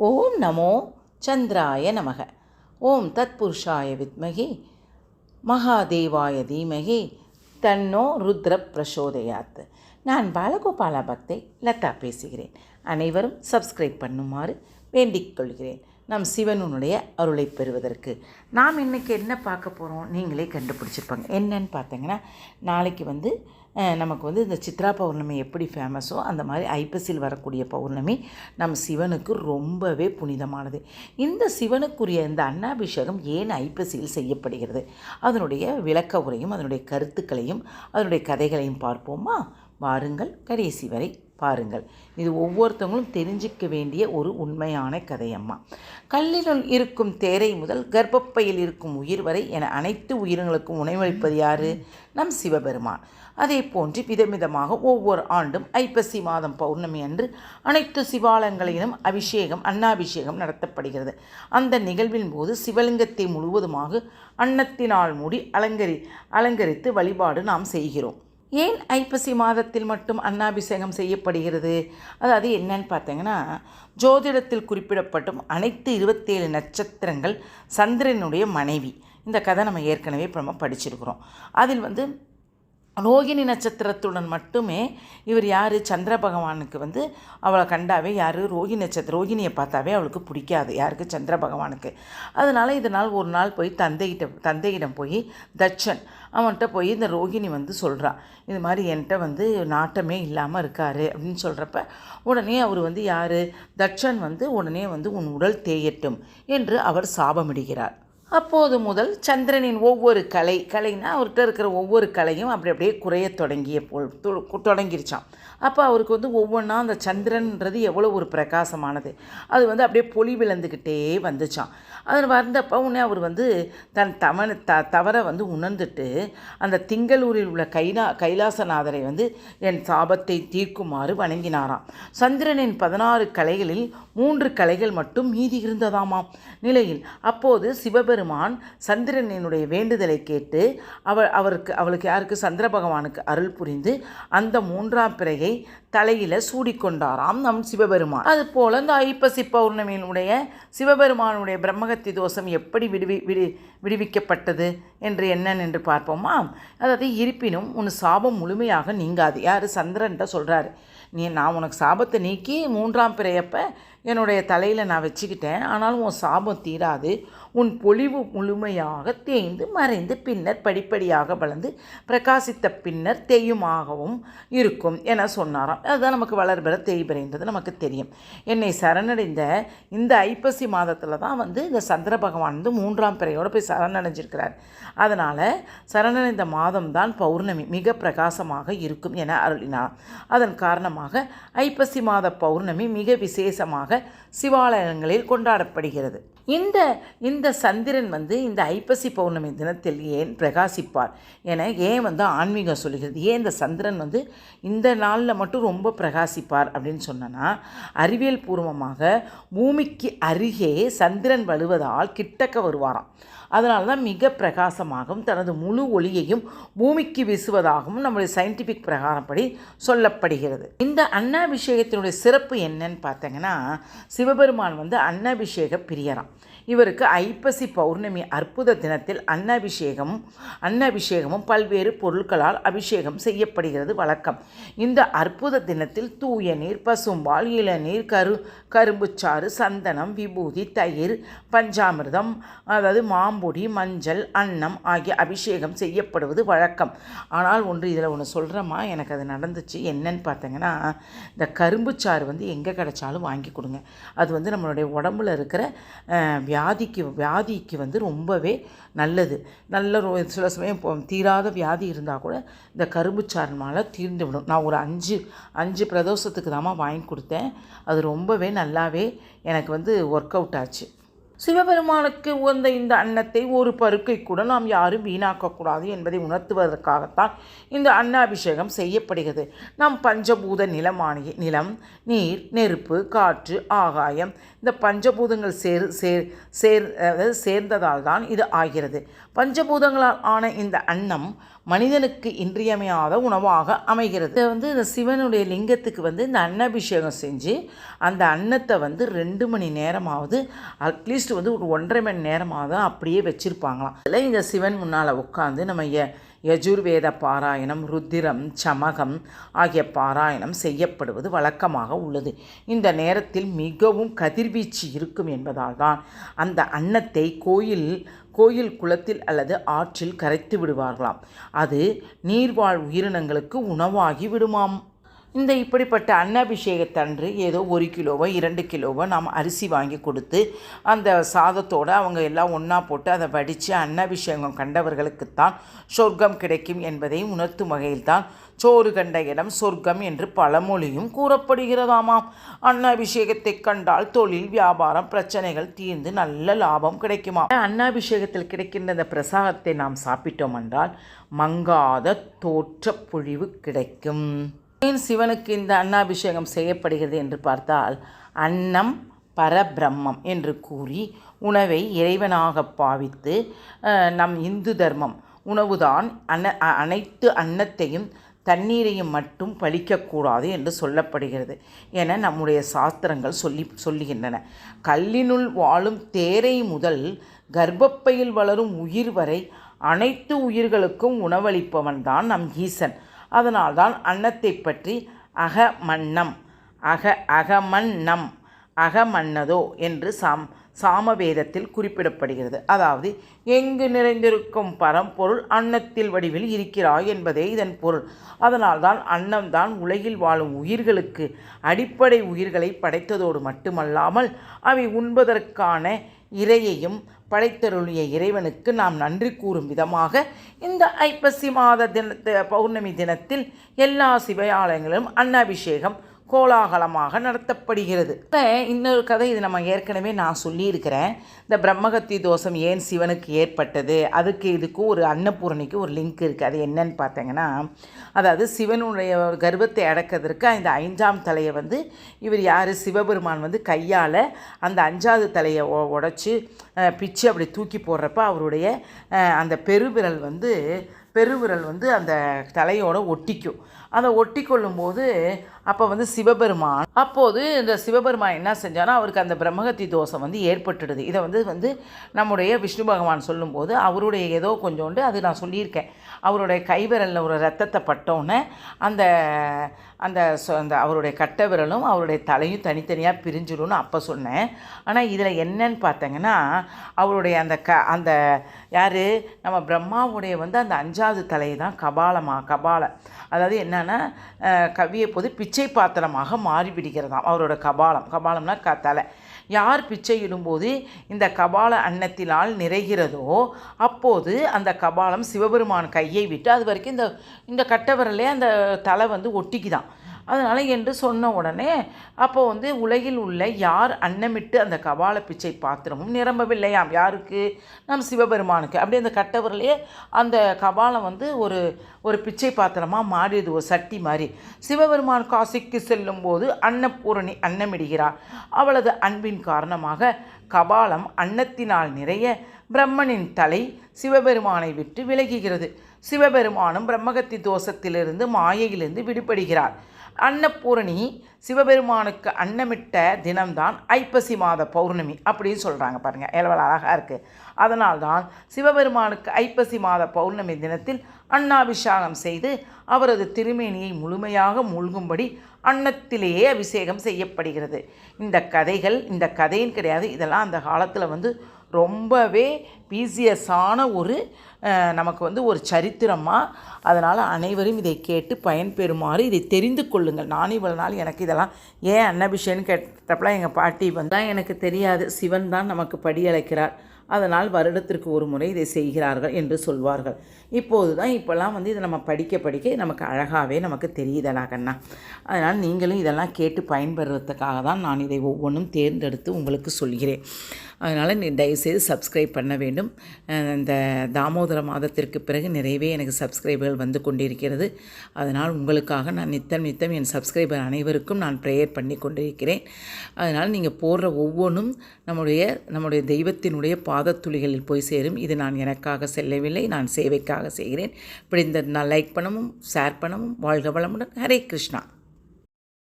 ஓம் நமோ சந்திராய நமக. ஓம் தத்புருஷாய வித்மகி மகாதேவாய தீமகி தன்னோ ருத்ர பிரசோதயாத். நான் பாலகோபாலா பக்தை லதா பேசுகிறேன். அனைவரும் சப்ஸ்கிரைப் பண்ணுமாறு வேண்டிக் கொள்கிறேன். நம் சிவனுடைய அருளை பெறுவதற்கு நாம் இன்றைக்கி என்ன பார்க்க போகிறோம் நீங்களே கண்டுபிடிச்சிருப்பாங்க. என்னன்னு பார்த்தீங்கன்னா, நாளைக்கு நமக்கு இந்த சித்ரா பௌர்ணமி எப்படி ஃபேமஸோ அந்த மாதிரி ஐப்பசியில் வரக்கூடிய பௌர்ணமி நம் சிவனுக்கு ரொம்பவே புனிதமானது. இந்த சிவனுக்குரிய இந்த அன்னாபிஷேகம் ஏன் ஐப்பசியில் செய்யப்படுகிறது, அதனுடைய விளக்க உரையும் அதனுடைய கருத்துக்களையும் அதனுடைய கதைகளையும் பார்ப்போமா? வாருங்கள், கடைசி வரை பாருங்கள். இது ஒவ்வொருத்தவங்களும் தெரிஞ்சிக்க வேண்டிய ஒரு உண்மையான கதையம்மா. கல்லினுள் இருக்கும் தேரை முதல் கர்ப்பப்பையில் இருக்கும் உயிர் வரை என அனைத்து உயிர்களுக்கும் உணவளிப்பது யாரு? நம் சிவபெருமான். அதே போன்று விதவிதமாக ஒவ்வொரு ஆண்டும் ஐப்பசி மாதம் பௌர்ணமி அன்று அனைத்து சிவாலயங்களிலும் அன்னாபிஷேகம் நடத்தப்படுகிறது. அந்த நிகழ்வின் போது சிவலிங்கத்தை முழுவதுமாக அன்னத்தினால் மூடி அலங்கரித்து வழிபாடு நாம் செய்கிறோம். ஏன் ஐப்பசி மாதத்தில் மட்டும் அன்னாபிஷேகம் செய்யப்படுகிறது? அதாவது என்னன்னு பார்த்தீங்கன்னா, ஜோதிடத்தில் குறிப்பிடப்படும் அனைத்து 27 நட்சத்திரங்கள் சந்திரனுடைய மனைவி. இந்த கதை நம்ம ஏற்கனவே இப்போ நம்ம படிச்சிருக்கிறோம். அதில் ரோகிணி நட்சத்திரத்துடன் மட்டுமே இவர் யார்? சந்திர பகவானுக்கு அவளை கண்டாவே யார்? ரோகிணியை பார்த்தாவே அவளுக்கு பிடிக்காது. யாருக்கு? சந்திர பகவானுக்கு. இதனால் ஒரு நாள் போய் தந்தையிடம் போய் தட்சன் அவன்கிட்ட போய் இந்த ரோகிணி சொல்கிறான், இது மாதிரி என்கிட்ட நாட்டமே இல்லாமல் இருக்கார் அப்படின்னு சொல்கிறப்ப உடனே அவர் யார்? தட்சன் உடனே உன் உடல் தேயட்டும் என்று அவர் சாபமிடுகிறார். அப்போது முதல் சந்திரனின் ஒவ்வொரு கலைனா அவர்கிட்ட இருக்கிற ஒவ்வொரு கலையும் அப்படியே குறைய தொடங்கிருச்சான். அப்போ அவருக்கு ஒவ்வொன்றா அந்த சந்திரன்றது எவ்வளோ ஒரு பிரகாசமானது, அது அப்படியே பொலி விளந்துக்கிட்டே வந்துச்சான். அது வந்தப்போ உடனே அவர் தன் தவறை உணர்ந்துட்டு அந்த திங்களூரில் உள்ள கைலாசநாதரை என் சாபத்தை தீர்க்குமாறு வணங்கினாராம். சந்திரனின் 16 கலைகளில் 3 கலைகள் மட்டும் மீதி இருந்ததாமாம் நிலையில் அப்போது சிவபெருமான் சந்திரனினுடைய வேண்டுதலை கேட்டு அவளுக்கு யாருக்கு? சந்திர பகவானுக்கு அருள் புரிந்து அந்த 3ஆம் பிறையை தலையில சூடிக்கொண்டாராம் நம் சிவபெருமான். அது போல இந்த ஐப்பசி பௌர்ணமியினுடைய சிவபெருமானுடைய பிரம்மகத்தி தோஷம் எப்படி விடுவிக்கப்பட்டது என்று என்னன்னு பார்ப்போமா? அதாவது இருப்பினும் உன் சாபம் முழுமையாக நீங்காது. யார்? சந்திரன்ட்ட சொல்கிறாரு, நான் உனக்கு சாபத்தை நீக்கி 3ஆம் பிறையப்ப என்னுடைய தலையில் நான் வச்சுக்கிட்டேன், ஆனாலும் உன் சாபம் தீராது. உன் பொலிவு முழுமையாக தேய்ந்து மறைந்து பின்னர் படிப்படியாக வளர்ந்து பிரகாசித்த பின்னர் தேயுமாகவும் இருக்கும் என சொன்னாராம். அதுதான் நமக்கு வளர்பெற தேய்பிறைன்றது நமக்கு தெரியும். என்னை சரணடைந்த இந்த ஐப்பசி மாதத்தில் தான் இந்த சந்திர பகவான் 3ஆம் பிறையோடு போய் சரணடைஞ்சிருக்கிறார். அதனால் சரணடைந்த மாதம்தான் பௌர்ணமி மிக பிரகாசமாக இருக்கும் என அருளினார். அதன் காரணமாக ஐப்பசி மாத பௌர்ணமி மிக விசேஷமாக சிவாலயங்களில் கொண்டாடப்படுகிறது. இந்த சந்திரன் இந்த ஐப்பசி பௌர்ணமி தினத்தில் ஏன் பிரகாசிப்பார் என ஏன் ஆன்மீகம் சொல்லுகிறது. ஏன் இந்த சந்திரன் இந்த நாளில் மட்டும் ரொம்ப பிரகாசிப்பார் அப்படின்னு சொன்னனா, அறிவியல் பூர்வமாக பூமிக்கு அருகே சந்திரன் வருவதால் கிட்டக்க வருவாராம். அதனால தான் மிக பிரகாசமாகவும் தனது முழு ஒளியையும் பூமிக்கு வீசுவதாகவும் நம்முடைய சயின்டிஃபிக் பிரகாரப்படி சொல்லப்படுகிறது. இந்த அன்னாபிஷேகத்தினுடைய சிறப்பு என்னன்னு பார்த்தீங்கன்னா, சிவபெருமான் அன்னாபிஷேக பிரியராம். இவருக்கு ஐப்பசி பௌர்ணமி அற்புத தினத்தில் அன்னாபிஷேகமும் பல்வேறு பொருட்களால் அபிஷேகம் செய்யப்படுகிறது வழக்கம். இந்த அற்புத தினத்தில் தூய நீர், பசும்பால், இளநீர், கரும்புச்சாறு, சந்தனம், விபூதி, தயிர், பஞ்சாமிர்தம், அதாவது மாம்பொடி, மஞ்சள், அன்னம் ஆகிய அபிஷேகம் செய்யப்படுவது வழக்கம். ஆனால் இதில் சொல்கிறேம்மா, எனக்கு அது நடந்துச்சு. என்னன்னு பார்த்தீங்கன்னா, இந்த கரும்புச்சாறு எங்கே கிடைச்சாலும் வாங்கி கொடுங்க. அது நம்மளுடைய உடம்புல இருக்கிற வியாதிக்கு ரொம்பவே நல்லது. சில சமயம் தீராத வியாதி இருந்தால் கூட இந்த கரும்புச்சாறுனால தீர்ந்து விடும். நான் ஒரு 5 பிரதோஷத்துக்கு தாம்மா வாங்கி கொடுத்தேன். அது ரொம்பவே நல்லாவே எனக்கு ஒர்க் அவுட் ஆச்சு. சிவபெருமானுக்கு உகந்த இந்த அன்னத்தை ஒரு பருக்கை கூட நாம் யாரும் வீணாக்கக்கூடாது என்பதை உணர்த்துவதற்காகத்தான் இந்த அன்னாபிஷேகம் செய்யப்படுகிறது. நம் பஞ்சபூத நிலம், நீர், நெருப்பு, காற்று, ஆகாயம், இந்த பஞ்சபூதங்கள் அதாவது சேர்ந்ததால் தான் இது ஆகிறது. பஞ்சபூதங்களால் ஆன இந்த அன்னம் மனிதனுக்கு இன்றியமையாத உணவாக அமைகிறது. இந்த சிவனுடைய லிங்கத்துக்கு இந்த அன்னாபிஷேகம் செஞ்சு அந்த அன்னத்தை 2 மணி நேரமாவது அட்லீஸ்ட் ஒரு 1.5 மணி நேரமாவது அப்படியே வச்சுருப்பாங்களாம். அதில் இந்த சிவன் முன்னால் உட்காந்து நம்ம யஜுர்வேத பாராயணம், ருத்திரம், சமகம் ஆகிய பாராயணம் செய்யப்படுவது வழக்கமாக உள்ளது. இந்த நேரத்தில் மிகவும் கதிர்வீச்சு இருக்கும் என்பதால் தான் அந்த அன்னத்தை கோயில் குளத்தில் அல்லது ஆற்றில் கரைத்து விடுவார்களாம். அது நீர்வாழ் உயிரினங்களுக்கு உணவாகி விடுமாம். இந்த இப்படிப்பட்ட அன்னாபிஷேகத்தன்று ஏதோ 1 கிலோவோ 2 கிலோவோ நாம் அரிசி வாங்கி கொடுத்து அந்த சாதத்தோடு அவங்க எல்லாம் ஒன்றா போட்டு அதை வடித்து அன்னாபிஷேகம் கண்டவர்களுக்குத்தான் சொர்க்கம் கிடைக்கும் என்பதை உணர்த்தும் வகையில்தான் சோறு கண்ட இடம் சொர்க்கம் என்று பழமொழியும் கூறப்படுகிறதாமாம். அன்னாபிஷேகத்தை கண்டால் தொழில், வியாபாரம், பிரச்சனைகள் தீர்ந்து நல்ல லாபம் கிடைக்குமா. அன்னாபிஷேகத்தில் கிடைக்கின்ற இந்த பிரசாதத்தை நாம் சாப்பிட்டோம் என்றால் மங்காத தோற்ற பொழிவு கிடைக்கும். ஏன் சிவனுக்கு இந்த அன்னாபிஷேகம் செய்யப்படுகிறது என்று பார்த்தால், அன்னம் பரபிரம்மம் என்று கூறி உணவை இறைவனாக பாவித்து நம் இந்து தர்மம் உணவுதான் அனைத்து அன்னத்தையும் தண்ணீரையும் மட்டும் பழிக்கக்கூடாது என்று சொல்லப்படுகிறது என நம்முடைய சாஸ்திரங்கள் சொல்லுகின்றன. கல்லினுள் வாழும் தேரை முதல் கர்ப்பப்பையில் வளரும் உயிர் வரை அனைத்து உயிர்களுக்கும் உணவளிப்பவன் தான் நம் ஈசன். அதனால்தான் அன்னத்தை பற்றி அகமன்னதோ என்று சாமவேதத்தில் குறிப்பிடப்படுகிறது. அதாவது எங்கு நிறைந்திருக்கும் பரம்பொருள் அன்னத்தில் வடிவில் இருக்கிறாய் என்பதே இதன் பொருள். அதனால்தான் அன்னம்தான் உலகில் வாழும் உயிர்களுக்கு அடிப்படை உயிர்களை படைத்ததோடு மட்டுமல்லாமல் அவை உண்பதற்கான இறையையும் படைத்தருளிய இறைவனுக்கு நாம் நன்றி கூறும் விதமாக இந்த ஐப்பசி மாத பௌர்ணமி தினத்தில் எல்லா சிவாலயங்களிலும் அன்னாபிஷேகம் கோலாகலமாக நடத்தப்படுகிறது. இன்னொரு கதை, இது நம்ம ஏற்கனவே நான் சொல்லியிருக்கிறேன். இந்த பிரம்மகத்தி தோஷம் ஏன் சிவனுக்கு ஏற்பட்டது, அதுக்கு இதுக்கும் ஒரு அன்னபூரணிக்கு ஒரு லிங்க் இருக்குது. அது என்னன்னு பார்த்தீங்கன்னா, அதாவது சிவனுடைய கர்ப்பத்தை அடக்கிறதுக்கு இந்த 5ஆம் தலையை இவர் யார், சிவபெருமான் கையால் அந்த 5ஆவது தலையை உடைச்சி பிச்சு அப்படி தூக்கி போடுறப்ப அவருடைய அந்த பெருவிரல் அந்த தலையோடு ஒட்டிக்கும். அதை ஒட்டி கொள்ளும்போது அப்போ சிவபெருமான் இந்த சிவபெருமான் என்ன செஞ்சாலும் அவருக்கு அந்த பிரம்மகத்தி தோஷம் ஏற்பட்டுடுது. இதை நம்முடைய விஷ்ணு பகவான் சொல்லும்போது அவருடைய ஏதோ கொஞ்சோண்டு, அது நான் சொல்லியிருக்கேன், அவருடைய கைவிரலில் ஒரு ரத்தத்தை பட்டோன்னே அந்த அந்த அவருடைய கட்டை விரலும் அவருடைய தலையும் தனித்தனியாக பிரிஞ்சிடும்னு அப்போ சொன்னேன். ஆனால் இதில் என்னன்னு பார்த்தீங்கன்னா, அவருடைய அந்த யார், நம்ம பிரம்மாவுடைய அந்த 5ஆவது தலையை தான் கபால, அதாவது என்னென்னா கவியை போது பிச்சை பாத்திரமாக மாறிவிடுகிறதாம் அவரோட கபாலம்னா தலை. யார் பிச்சை இடும்போது இந்த கபால அன்னத்தினால் நிறைகிறதோ அப்போது அந்த கபாலம் சிவபெருமான் கையை விட்டு அது வரைக்கும் இந்த கட்டவரலே அந்த தலை ஒட்டிக்குதான். அதனால் என்று சொன்ன உடனே அப்போது உலகில் உள்ள யார் அன்னமிட்டு அந்த கபால பிச்சை பாத்திரமும் நிரம்பவில்லையாம். யாருக்கு? நம் சிவபெருமானுக்கு. அப்படி அந்த கட்டவரிலேயே அந்த கபாலம் ஒரு பிச்சை பாத்திரமாக மாறியது, ஒரு சட்டி மாதிரி. சிவபெருமான் காசிக்கு செல்லும்போது அன்னபூரணி அன்னமிடுகிறார். அவளது அன்பின் காரணமாக கபாலம் அன்னத்தினால் நிறைய பிரம்மனின் தலை சிவபெருமானை விட்டு விலகுகிறது. சிவபெருமானும் பிரம்மகத்தி தோஷத்திலிருந்து மாயையிலிருந்து விடுபடுகிறார். அன்னபூரணி சிவபெருமானுக்கு அன்னமிட்ட தினம்தான் ஐப்பசி மாத பௌர்ணமி அப்படின்னு சொல்கிறாங்க. பாருங்கள், எவ்வளவு அழகாக இருக்குது. அதனால்தான் சிவபெருமானுக்கு ஐப்பசி மாத பௌர்ணமி தினத்தில் அன்னாபிஷேகம் செய்து அவரது திருமேனியை முழுமையாக மூழ்கும்படி அன்னத்திலேயே அபிஷேகம் செய்யப்படுகிறது. இந்த கதைன்னு கிடையாது, இதெல்லாம் அந்த காலத்தில் ரொம்பவே பீசியஸான நமக்கு ஒரு சரித்திரமாக. அதனால் அனைவரும் இதை கேட்டு பயன்பெறுமாறு இதை தெரிந்து கொள்ளுங்கள். நானும் இவ்வளோ நாள் எனக்கு இதெல்லாம் ஏன் அன்னபிஷேகம்னு கேட்டப்பலாம் எங்கள் பாட்டி தான் எனக்கு தெரியாது, சிவன் தான் நமக்கு படியழைக்கிறார், அதனால் வருடத்திற்கு ஒரு முறை இதை செய்கிறார்கள் என்று சொல்வார்கள். இப்போல்லாம் இதை நம்ம படிக்க நமக்கு அழகாகவே நமக்கு தெரியுதலா கண்ணா. அதனால் நீங்களும் இதெல்லாம் கேட்டு பயன்பெறுறதுக்காக தான் நான் இதை ஒவ்வொன்றும் தேர்ந்தெடுத்து உங்களுக்கு சொல்கிறேன். அதனால் நீ தயவுசெய்து சப்ஸ்கிரைப் பண்ண வேண்டும். இந்த தாமோதர மாதத்திற்கு பிறகு நிறையவே எனக்கு சப்ஸ்கிரைபர்கள் வந்து கொண்டிருக்கிறது. அதனால் உங்களுக்காக நான் நித்தம் என் சப்ஸ்கிரைபர் அனைவருக்கும் நான் ப்ரேயர் பண்ணி கொண்டிருக்கிறேன். அதனால் நீங்கள் போடுற ஒவ்வொன்றும் நம்முடைய தெய்வத்தினுடைய பாதத்துளிகளில் போய் சேரும். இது நான் எனக்காக செல்லவில்லை, நான் சேவைக்காக செய்கிறேன். இப்படி நான் லைக் பண்ணவும் ஷேர் பண்ணவும். வாழ்க வளமுடன். ஹரே கிருஷ்ணா.